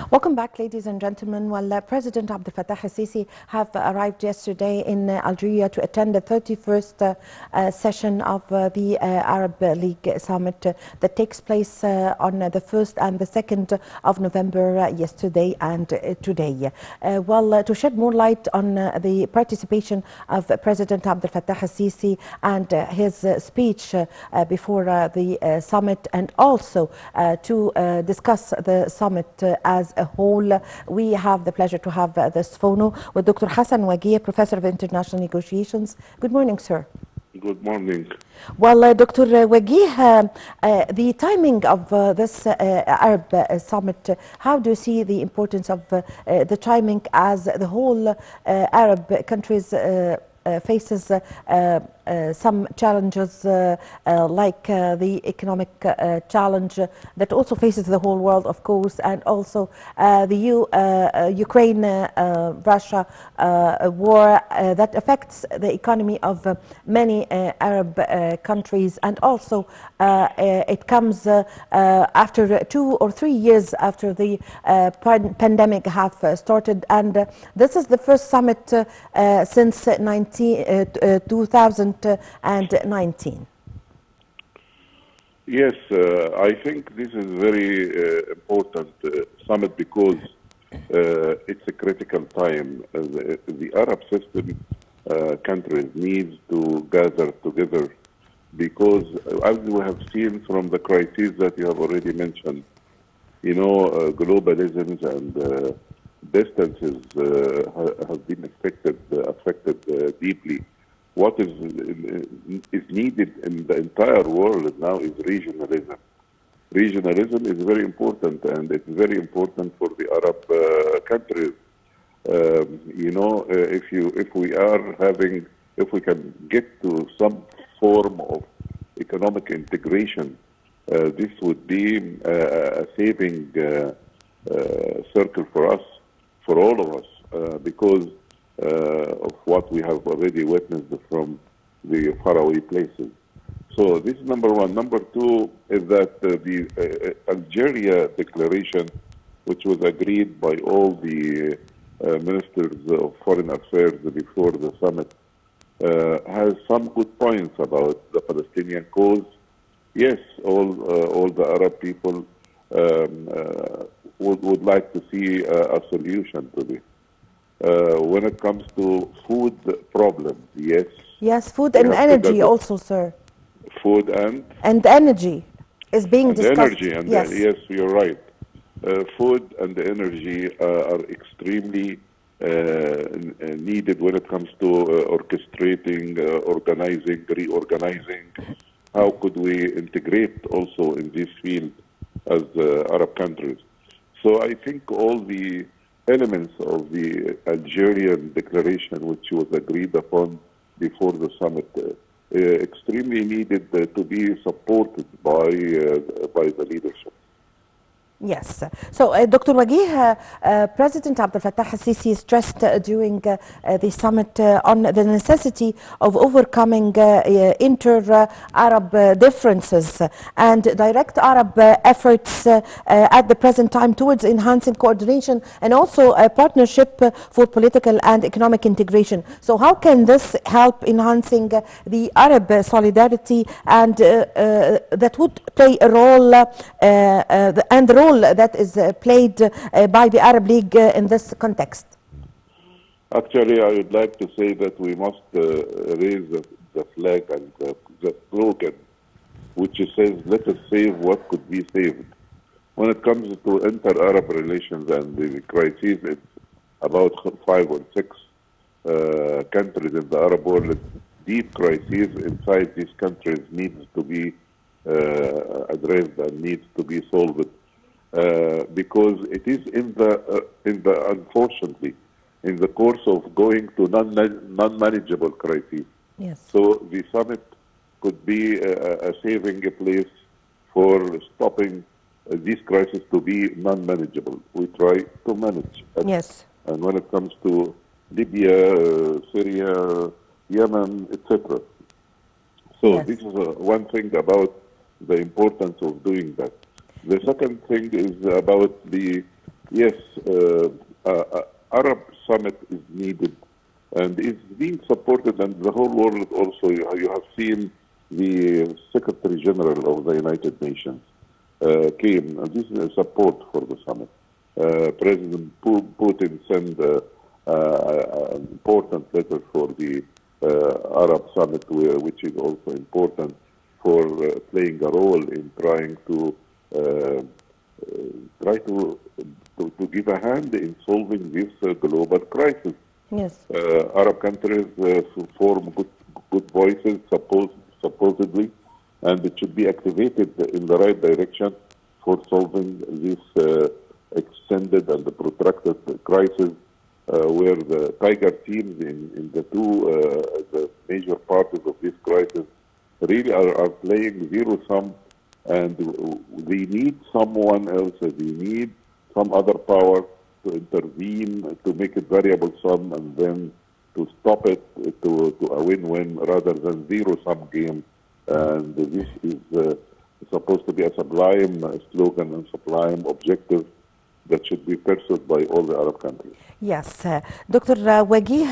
Welcome back, ladies and gentlemen. Well, President Abdel Fattah al-Sisi have arrived yesterday in Algeria to attend the 31st session of the Arab League Summit that takes place on the 1st and the 2nd of November yesterday and today. To shed more light on the participation of President Abdel Fattah al-Sisi and his speech before the summit, and also to discuss the summit as a whole, we have the pleasure to have this phono with Dr. Hassan Waguih, Professor of International Negotiations. Good morning, sir. Good morning. Well, Dr. Waguih, the timing of this Arab summit, how do you see the importance of the timing as the whole Arab countries faces some challenges like the economic challenge that also faces the whole world, of course, and also the Ukraine-Russia war that affects the economy of many Arab countries, and also it comes after 2 or 3 years after the pandemic have started, and this is the first summit since 2019. Yes, I think this is very important summit because it's a critical time. The Arab system countries need to gather together because, as we have seen from the crises that you have already mentioned, you know, globalism and distances have been affected deeply. What is needed in the entire world now is regionalism. Regionalism is very important, and it's very important for the Arab countries. You know, if we can get to some form of economic integration, this would be a saving circle for us, for all of us, because of what we have already witnessed from the faraway places. So this is number one. Number two is that the Algeria declaration, which was agreed by all the ministers of foreign affairs before the summit, has some good points about the Palestinian cause. Yes, all the Arab people would like to see a solution to this. When it comes to food problems, yes. Yes, food and energy also, sir. Food and energy is being discussed. Energy and yes, you're right. Food and energy are extremely needed when it comes to orchestrating, organizing, reorganizing. How could we integrate also in this field as Arab countries? So I think all the elements of the Algerian declaration, which was agreed upon before the summit, extremely needed to be supported by the leadership. Yes. So, Dr. Waguih, President Abdel Fattah al-Sisi stressed during the summit on the necessity of overcoming inter-Arab differences and direct Arab efforts at the present time towards enhancing coordination and also a partnership for political and economic integration. So how can this help enhancing the Arab solidarity, and that would play a role and the role that is played by the Arab League in this context? Actually, I would like to say that we must raise the flag and the slogan, which says, let us save what could be saved. When it comes to inter-Arab relations and the crises, it's about 5 or 6 countries in the Arab world. Deep crises inside these countries needs to be addressed and needs to be solved. Because it is unfortunately in the course of going to non-manageable crises. Yes. So the summit could be a saving place for stopping these crises to be non-manageable. We try to manage. Yes. And when it comes to Libya, Syria, Yemen, etc. So yes, this is one thing about the importance of doing that. The second thing is about the Yes, Arab Summit is needed and is being supported, and the whole world also. You have seen the Secretary General of the United Nations came, and this is a support for the summit. President Putin sent an important letter for the Arab Summit, which is also important for playing a role in trying to give a hand in solving this global crisis. Yes. Arab countries form good voices, supposedly, and it should be activated in the right direction for solving this extended and protracted crisis, where the tiger teams in the the major parties of this crisis really are playing zero sum, and they need someone else. They need some other power to intervene, to make it variable sum, and then to stop it to a win-win rather than zero-sum game. And this is supposed to be a sublime slogan and sublime objective that should be pursued by all the Arab countries. Yes, Dr. Waguih,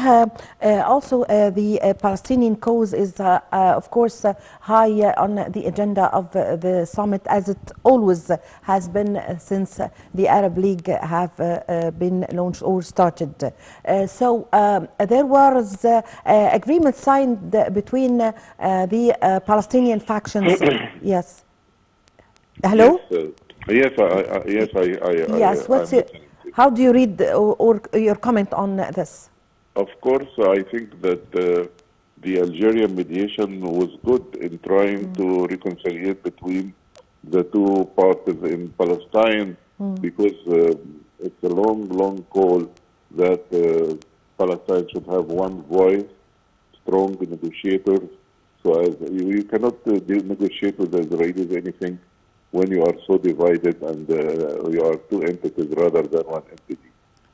also the Palestinian cause is, of course, high on the agenda of the summit, as it always has been since the Arab League have been launched or started. So there was agreement signed between the Palestinian factions. Yes. Hello? Yes, yes. How do you read or your comment on this? Of course, I think that the Algerian mediation was good in trying to reconcile between the two parties in Palestine, because it's a long call that Palestine should have one voice, strong negotiators. So you cannot negotiate with the Israelis anything when you are so divided and you are two entities rather than one entity.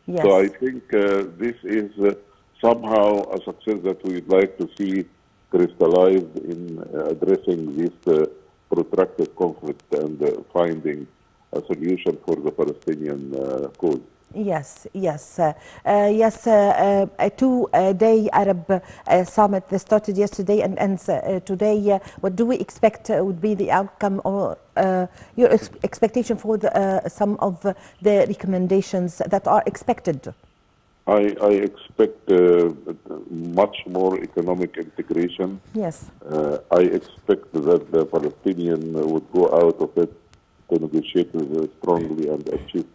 Yes. So I think this is somehow a success that we'd like to see crystallized in addressing this protracted conflict and finding a solution for the Palestinian cause. Yes, yes, yes. A two-day Arab summit that started yesterday and ends today. What do we expect would be the outcome, or your expectation for some of the recommendations that are expected? I expect much more economic integration. Yes. I expect that the Palestinian would go out of it to negotiate strongly and achieve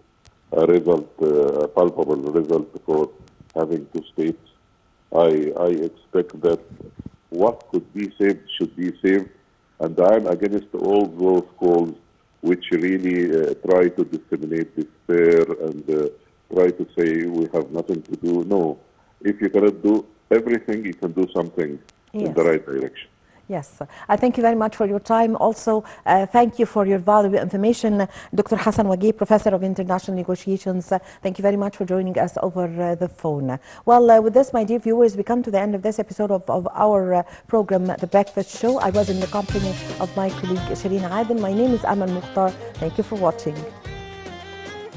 a result, a palpable result for having two states. I expect that what could be saved should be saved, and I'm against all those calls which really try to disseminate despair and try to say we have nothing to do. No, if you cannot do everything, you can do something in the right direction. Yes, I thank you very much for your time. Also, thank you for your valuable information. Dr. Hassan Waguih, Professor of International Negotiations, thank you very much for joining us over the phone. Well, with this, my dear viewers, we come to the end of this episode of our program, The Breakfast Show. I was in the company of my colleague, Shireen Aden. My name is Amal Mukhtar. Thank you for watching.